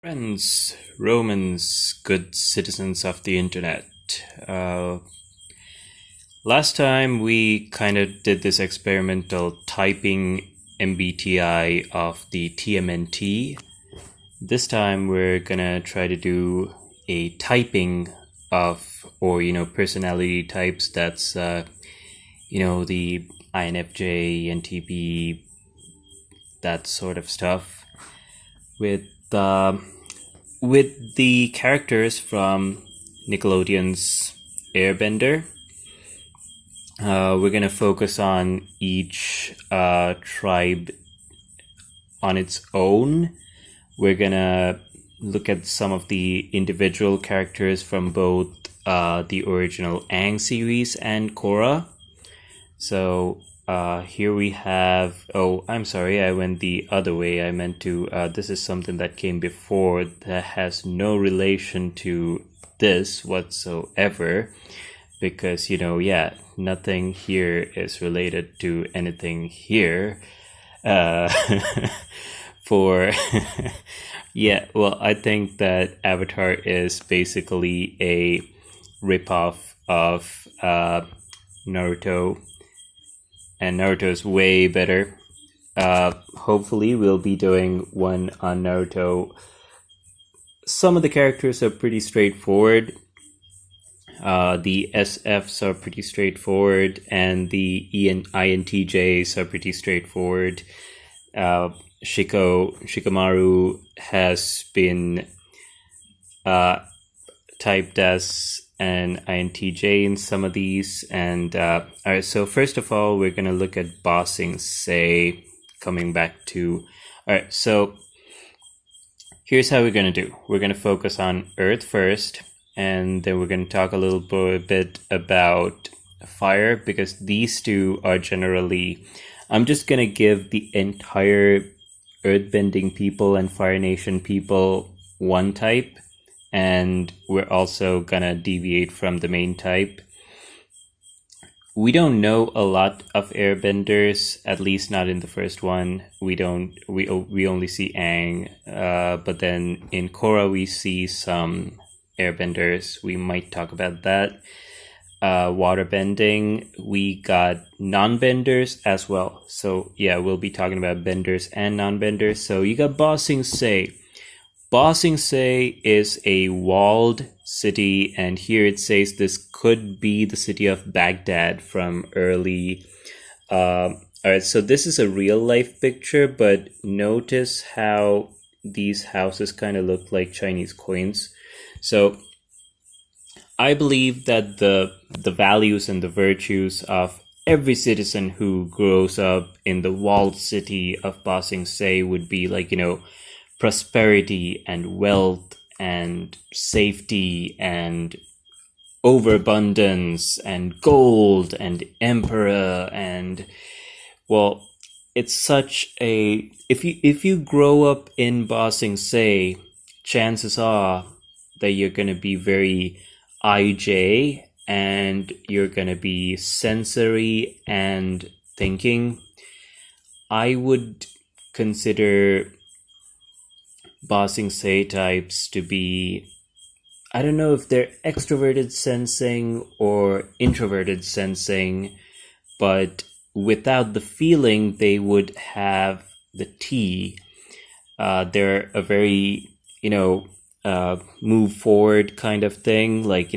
Friends, Romans, good citizens of the internet. Uh, Last time we kind of did this experimental typing MBTi of the TMNT. This time we're gonna try to do a typing of, or personality types that's, the INFJ, NTP, that sort of stuff with uh, with the characters from Nickelodeon's Airbender. We're going to focus on each tribe on its own. We're going to look at some of the individual characters from both the original Aang series and Korra. So here we have, oh, I'm sorry, I went the other way. I meant to, this is something that came before that has no relation to this whatsoever. Because, nothing here is related to anything here. For, I think that Avatar is basically a ripoff of Naruto. And Naruto's way better. Hopefully we'll be doing one on Naruto. Some of the characters are pretty straightforward. The SFs are pretty straightforward, and the INTJs are pretty straightforward. Shikamaru has been typed as an INTJ in some of these. And all right, so first of all, we're going to look at bossing, say, coming back to... All right, so here's how we're going to do. We're going to focus on Earth first, and then we're going to talk a little bit about fire, because these two are generally... I'm just going to give the entire Earthbending people and Fire Nation people one type, and we're also going to deviate from the main type. We don't know a lot of Airbenders, at least not in the first one. We only see Aang, but then in Korra we see some Airbenders. We might talk about that. Waterbending, we got non-benders as well. So yeah, we'll be talking about benders and non-benders. So you got Bossing Say. Bossing Say is a walled city, and here it says this could be the city of Baghdad from early... Alright, so this is a real-life picture, but notice how these houses kind of look like Chinese coins. So I believe that the values and the virtues of every citizen who grows up in the walled city of Bossing Say would be like, prosperity and wealth and safety and overabundance and gold and emperor. And well, it's such a... If you grow up in Bossing Say, chances are that you're going to be very IJ, and you're going to be sensory and thinking. I would consider Bossing Say types to be, I don't know if they're extroverted sensing or introverted sensing, but without the feeling, they would have the T. They're a very, move forward kind of thing. Like,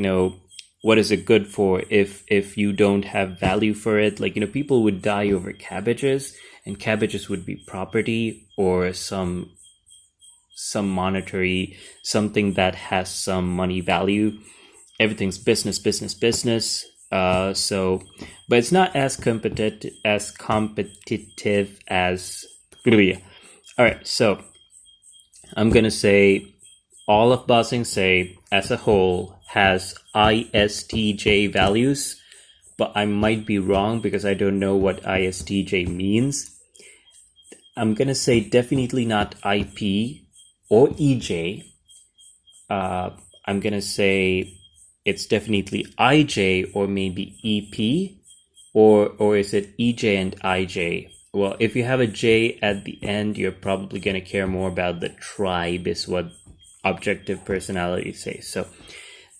what is it good for if you don't have value for it? Like, people would die over cabbages, and cabbages would be property or some monetary, something that has some money value. Everything's business. So, but it's not as competitive as... All right, so I'm gonna say all of Bossing Say as a whole has ISTJ values, but I might be wrong because I don't know what ISTJ means. I'm gonna say definitely not IP or EJ. I'm gonna say it's definitely IJ or maybe EP, or is it EJ and IJ? Well, if you have a J at the end, you're probably gonna care more about the tribe, is what objective personality say. So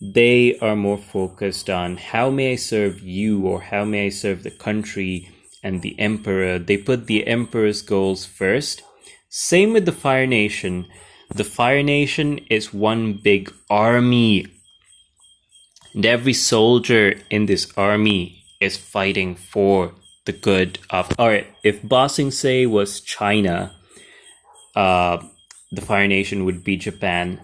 they are more focused on how may I serve you, or how may I serve the country and the emperor. They put the emperor's goals first. Same with the Fire Nation. The Fire Nation is one big army. And every soldier in this army is fighting for the good of... Alright, if Ba Sing Se was China, the Fire Nation would be Japan.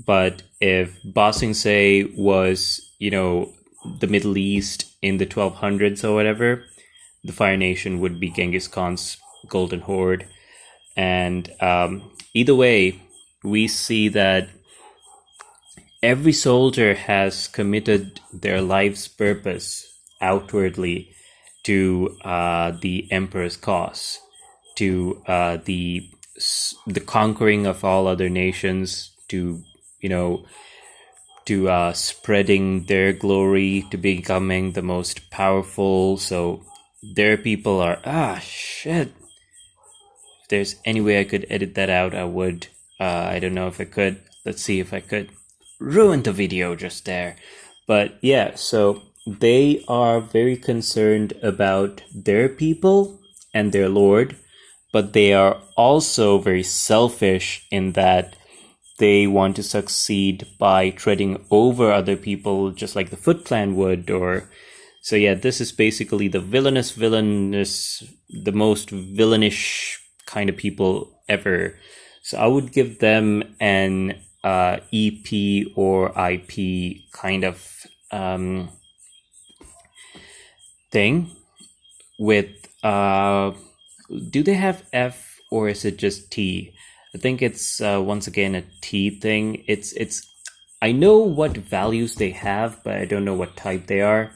But if Ba Sing Se was, the Middle East in the 1200s or whatever, the Fire Nation would be Genghis Khan's Golden Horde. And either way, we see that every soldier has committed their life's purpose outwardly to the emperor's cause, to the conquering of all other nations, to spreading their glory, to becoming the most powerful. So their people are shit. If there's any way I could edit that out, I would. I don't know if I could. Let's see if I could. Ruined the video just there. But yeah, so they are very concerned about their people and their lord, but they are also very selfish in that they want to succeed by treading over other people, just like the Foot Clan would. So yeah, this is basically the villainous, the most villainish kind of people ever. So I would give them an EP or IP kind of thing with do they have F or is it just T? I think it's once again a T thing. It's I know what values they have, but I don't know what type they are.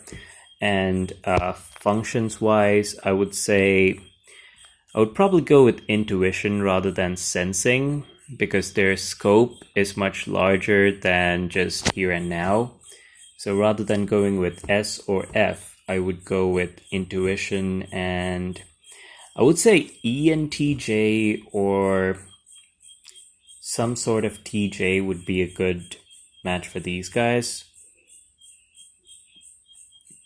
And functions wise, I would say I would probably go with intuition rather than sensing, because their scope is much larger than just here and now. So rather than going with S or F, I would go with intuition, and I would say ENTJ or some sort of TJ would be a good match for these guys.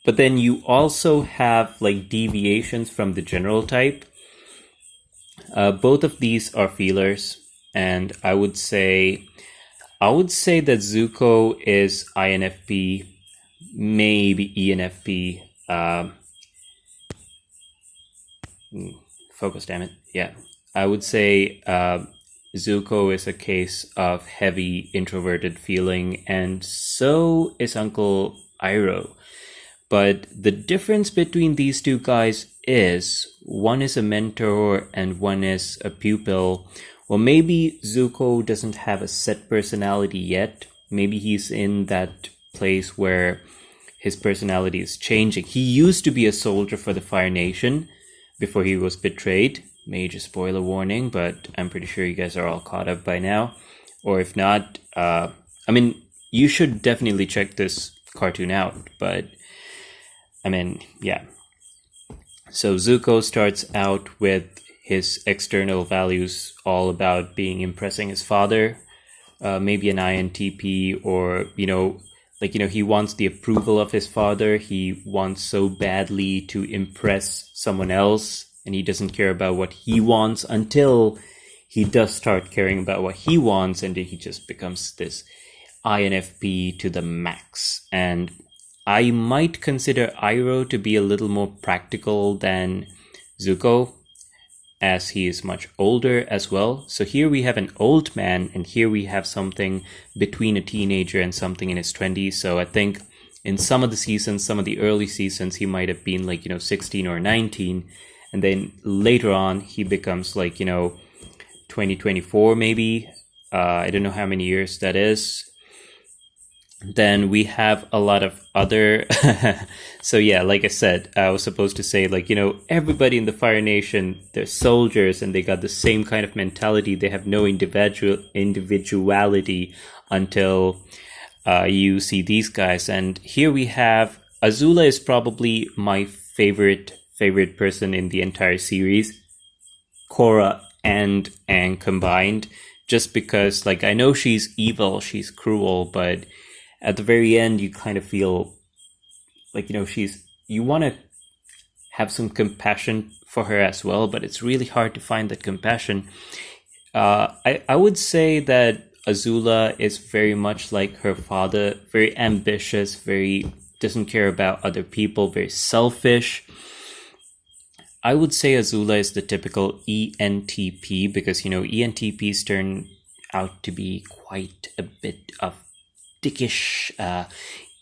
But then you also have like deviations from the general type. Both of these are feelers, and I would say that Zuko is INFP, maybe ENFP. Focus, damn it. Yeah, I would say Zuko is a case of heavy introverted feeling, and so is Uncle Iroh. But the difference between these two guys is one is a mentor and one is a pupil. Or maybe Zuko doesn't have a set personality yet. Maybe he's in that place where his personality is changing. He used to be a soldier for the Fire Nation before he was betrayed. Major spoiler warning, but I'm pretty sure you guys are all caught up by now. Or if not, you should definitely check this cartoon out. But, yeah. So Zuko starts out with his external values all about impressing his father, maybe an INTP, or, he wants the approval of his father. He wants so badly to impress someone else, and he doesn't care about what he wants until he does start caring about what he wants, and then he just becomes this INFP to the max. And I might consider Iroh to be a little more practical than Zuko, as he is much older as well. So here we have an old man, and here we have something between a teenager and something in his 20s. So I think in some of the seasons, some of the early seasons, he might have been 16 or 19. And then later on, he becomes 2024 maybe. I don't know how many years that is. Then we have a lot of other... So yeah, like I said, I was supposed to say, everybody in the Fire Nation, they're soldiers and they got the same kind of mentality. They have no individuality until you see these guys. And here we have... Azula is probably my favorite person in the entire series. Korra and Aang combined. just because, like, I know she's evil, she's cruel, but at the very end, you kind of feel like, you want to have some compassion for her as well, but it's really hard to find that compassion. I would say that Azula is very much like her father, very ambitious, very doesn't care about other people, very selfish. I would say Azula is the typical ENTP because, ENTPs turn out to be quite a bit of dickish.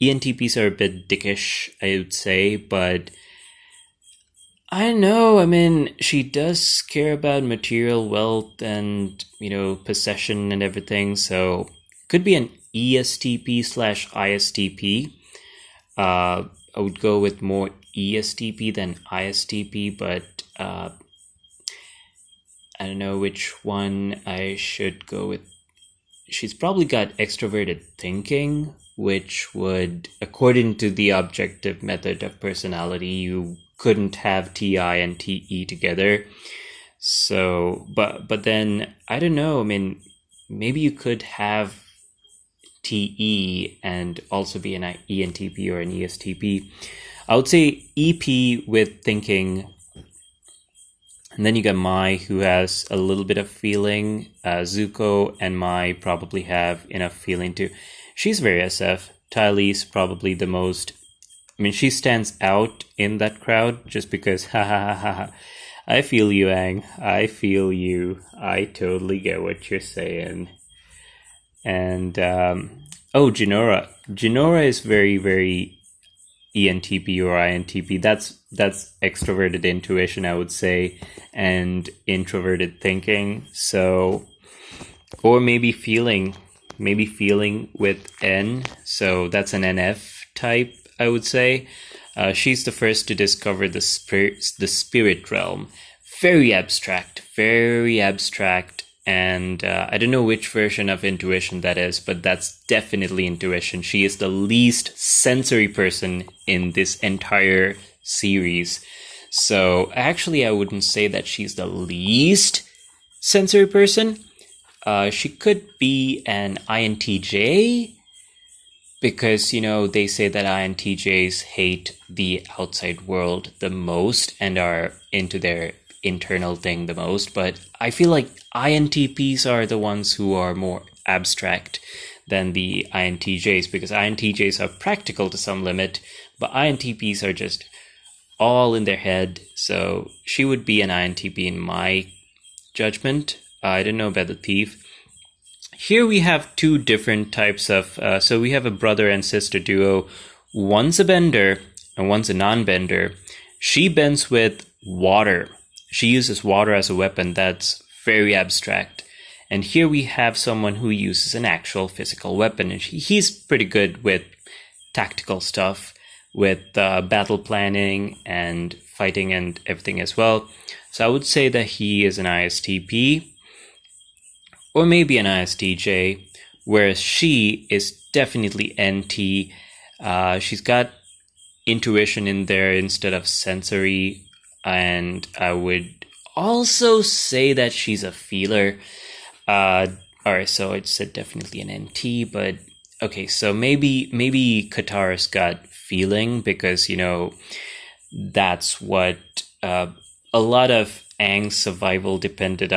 ENTPs are a bit dickish, I would say, but I don't know. I mean, she does care about material wealth and, possession and everything. So could be an ESTP/ISTP. I would go with more ESTP than ISTP, but I don't know which one I should go with. She's probably got extroverted thinking, which would, according to the objective method of personality, you couldn't have TI and TE together. So, but then, I don't know, I mean, maybe you could have TE and also be an ENTP or an ESTP. I would say EP with thinking, and then you got Mai, who has a little bit of feeling. Zuko and Mai probably have enough feeling too. She's very SF. Tylese probably the most. I mean, she stands out in that crowd just because, ha ha ha ha. I feel you, Aang. I feel you. I totally get what you're saying. And, Jinora. Jinora is very, very ENTP or INTP. That's extroverted intuition, I would say, and introverted thinking. So, or maybe feeling with N. So that's an NF type, I would say. She's the first to discover the spirit realm. Very abstract, and I don't know which version of intuition that is, but that's definitely intuition. She is the least sensory person in this entire series. So actually, I wouldn't say that she's the least sensory person. She could be an INTJ, because, they say that INTJs hate the outside world the most and are into their internal thing the most. But I feel like INTPs are the ones who are more abstract than the INTJs, because INTJs are practical to some limit, but INTPs are just all in their head. So she would be an INTP in my judgment. I don't know about the thief. Here we have two different types of, so we have a brother and sister duo. One's a bender and one's a non-bender. She bends with water. She uses water as a weapon. That's very abstract. And here we have someone who uses an actual physical weapon. And he's pretty good with tactical stuff, with battle planning and fighting and everything as well. So I would say that he is an ISTP. Or maybe an ISTJ, whereas she is definitely NT. She's got intuition in there instead of sensory, and I would also say that she's a feeler. Alright, so I said definitely an NT, but okay, so maybe Katara's got feeling, because, that's what a lot of Aang's survival depended